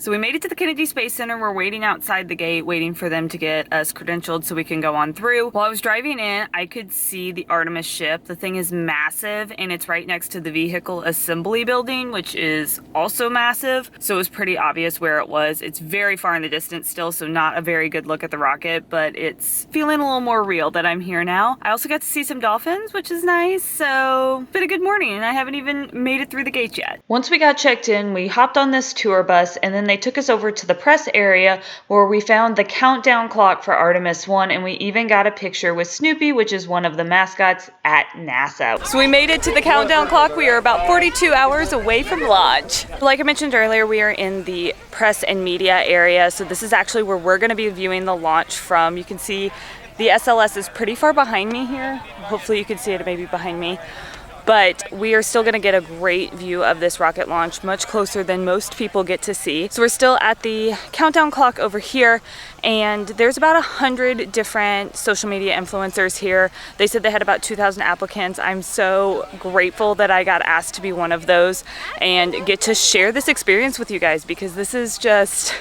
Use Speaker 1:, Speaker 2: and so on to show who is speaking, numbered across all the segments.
Speaker 1: So we made it to the Kennedy Space Center. We're waiting outside the gate, waiting for them to get us credentialed so we can go on through. While I was driving in, I could see the Artemis ship. The thing is massive, and it's right next to the vehicle assembly building, which is also massive. So it was pretty obvious where it was. It's very far in the distance still, so not a very good look at the rocket, but it's feeling a little more real that I'm here now. I also got to see some dolphins, which is nice. So it's been a good morning, and I haven't even made it through the gates yet. Once we got checked in, we hopped on this tour bus, and then they took us over to the press area where we found the countdown clock for Artemis I, and we even got a picture with Snoopy, which is one of the mascots at NASA. So we made it to the countdown clock. We are about 42 hours away from launch. Like I mentioned earlier, we are in the press and media area, so this is actually where we're going to be viewing the launch from. You can see the SLS is pretty far behind me here. Hopefully you can see it maybe behind me. But we are still going to get a great view of this rocket launch, much closer than most people get to see. So we're still at the countdown clock over here, and there's about 100 different social media influencers here. They said they had about 2,000 applicants. I'm so grateful that I got asked to be one of those and get to share this experience with you guys, because this is just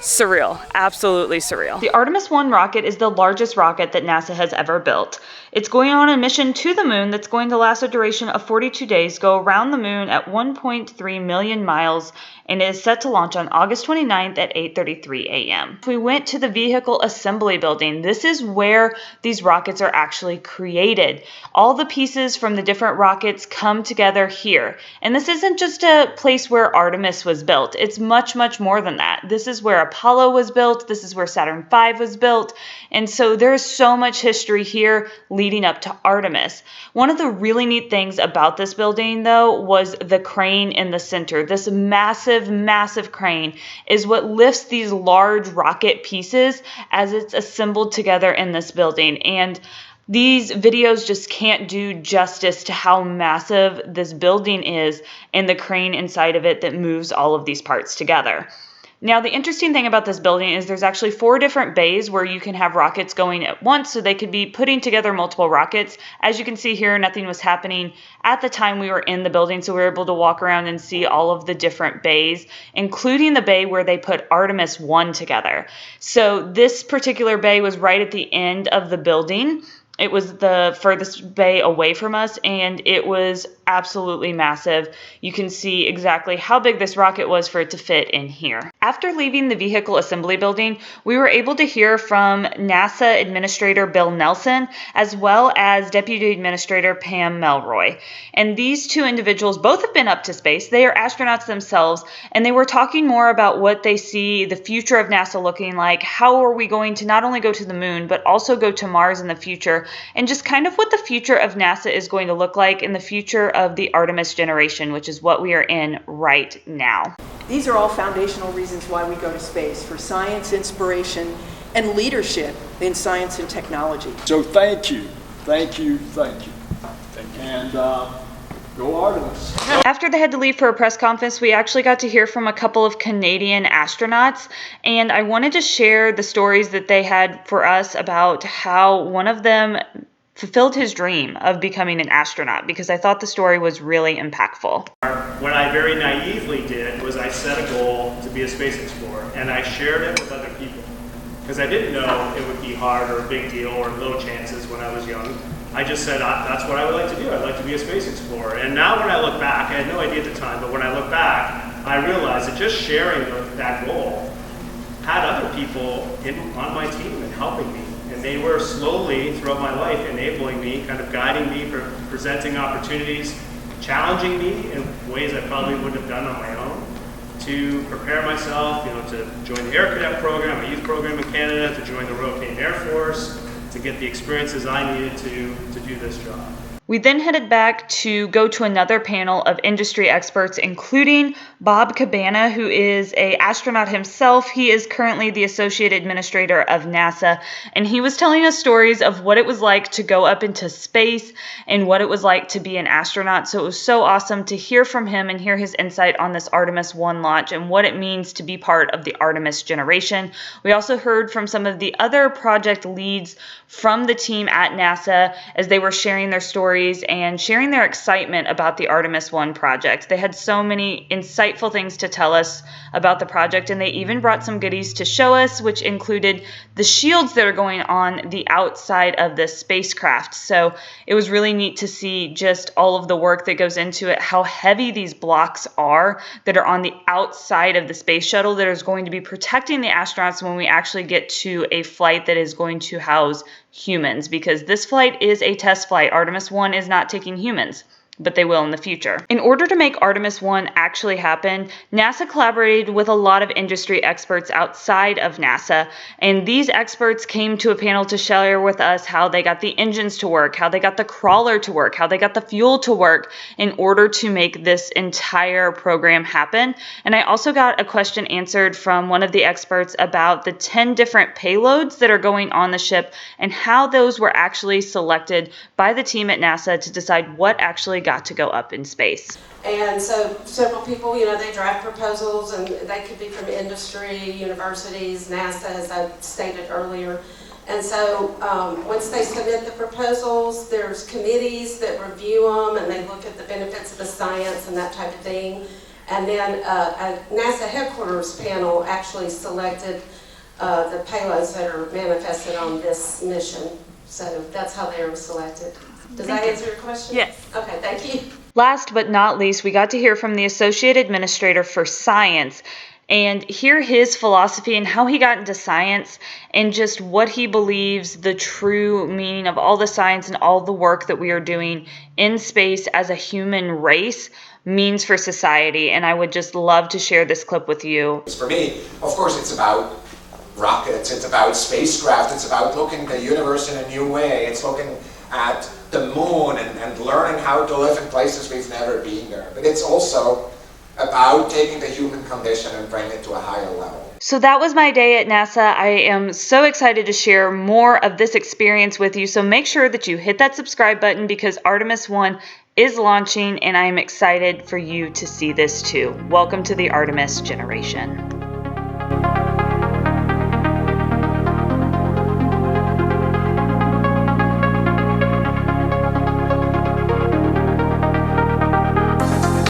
Speaker 1: surreal, absolutely surreal. The Artemis I rocket is the largest rocket that NASA has ever built. It's going on a mission to the moon that's going to last a duration of 42 days, go around the moon at 1.3 million miles, and is set to launch on August 29th at 8:33 a.m. We went to the vehicle assembly building. This is where these rockets are actually created. All the pieces from the different rockets come together here. And this isn't just a place where Artemis was built. It's much, much more than that. This is where Apollo was built. This is where Saturn V was built. And so there's so much history here leading up to Artemis. One of the really neat things about this building, though, was the crane in the center. This massive crane is what lifts these large rocket pieces as it's assembled together in this building. And these videos just can't do justice to how massive this building is and the crane inside of it that moves all of these parts together. Now, the interesting thing about this building is there's actually 4 different bays where you can have rockets going at once, so they could be putting together multiple rockets. As you can see here, nothing was happening at the time we were in the building, so we were able to walk around and see all of the different bays, including the bay where they put Artemis I together. So this particular bay was right at the end of the building. It was the furthest bay away from us, and it was absolutely massive. You can see exactly how big this rocket was for it to fit in here. After leaving the vehicle assembly building, we were able to hear from NASA Administrator Bill Nelson, as well as Deputy Administrator Pam Melroy. And these two individuals both have been up to space. They are astronauts themselves, and they were talking more about what they see the future of NASA looking like. How are we going to not only go to the moon, but also go to Mars in the future, and just kind of what the future of NASA is going to look like in the future of the Artemis generation, which is what we are in right now.
Speaker 2: These are all foundational reasons why we go to space, for science, inspiration, and leadership in science and technology.
Speaker 3: So thank you. And go Artemis.
Speaker 1: After they had to leave for a press conference, we actually got to hear from a couple of Canadian astronauts, and I wanted to share the stories that they had for us about how one of them fulfilled his dream of becoming an astronaut, because I thought the story was really impactful.
Speaker 4: What I very naively did was I set a goal to be a space explorer, and I shared it with other people, because I didn't know it would be hard or a big deal or low chances when I was young. I just said, that's what I would like to do. I'd like to be a space explorer. And now when I look back, I had no idea at the time, but when I look back, I realized that just sharing that goal had other people on my team and helping me. And they were slowly, throughout my life, enabling me, kind of guiding me, presenting opportunities, challenging me in ways I probably wouldn't have done on my own, to prepare myself, to join the Air Cadet program, a youth program in Canada, to join the Royal Canadian Air Force, to get the experiences I needed to do this job.
Speaker 1: We then headed back to go to another panel of industry experts, including Bob Cabana, who is an astronaut himself. He is currently the Associate Administrator of NASA, and he was telling us stories of what it was like to go up into space and what it was like to be an astronaut. So it was so awesome to hear from him and hear his insight on this Artemis I launch and what it means to be part of the Artemis generation. We also heard from some of the other project leads from the team at NASA as they were sharing their stories stories and sharing their excitement about the Artemis I project. They had so many insightful things to tell us about the project, and they even brought some goodies to show us, which included the shields that are going on the outside of the spacecraft. So it was really neat to see just all of the work that goes into it, how heavy these blocks are that are on the outside of the space shuttle that is going to be protecting the astronauts when we actually get to a flight that is going to house humans, because this flight is a test flight. Artemis I is not taking humans, but they will in the future. In order to make Artemis I actually happen, NASA collaborated with a lot of industry experts outside of NASA, and these experts came to a panel to share with us how they got the engines to work, how they got the crawler to work, how they got the fuel to work in order to make this entire program happen. And I also got a question answered from one of the experts about the 10 different payloads that are going on the ship and how those were actually selected by the team at NASA to decide what actually got to go up in space.
Speaker 5: And so several people, they draft proposals, and they could be from industry, universities, NASA, as I stated earlier. And so once they submit the proposals, there's committees that review them, and they look at the benefits of the science and that type of thing. And then a NASA headquarters panel actually selected the payloads that are manifested on this mission. So that's how they were selected. Does that answer your question?
Speaker 1: Yes.
Speaker 5: Okay, thank you.
Speaker 1: Last but not least, we got to hear from the Associate Administrator for Science and hear his philosophy and how he got into science and just what he believes the true meaning of all the science and all the work that we are doing in space as a human race means for society. And I would just love to share this clip with you.
Speaker 6: For me, of course, it's about rockets, it's about spacecraft, it's about looking at the universe in a new way, it's looking at the moon and learning how to live in places we've never been there. But it's also about taking the human condition and bringing it to a higher level.
Speaker 1: So that was my day at NASA. I am so excited to share more of this experience with you. So make sure that you hit that subscribe button because Artemis I is launching and I am excited for you to see this too. Welcome to the Artemis generation.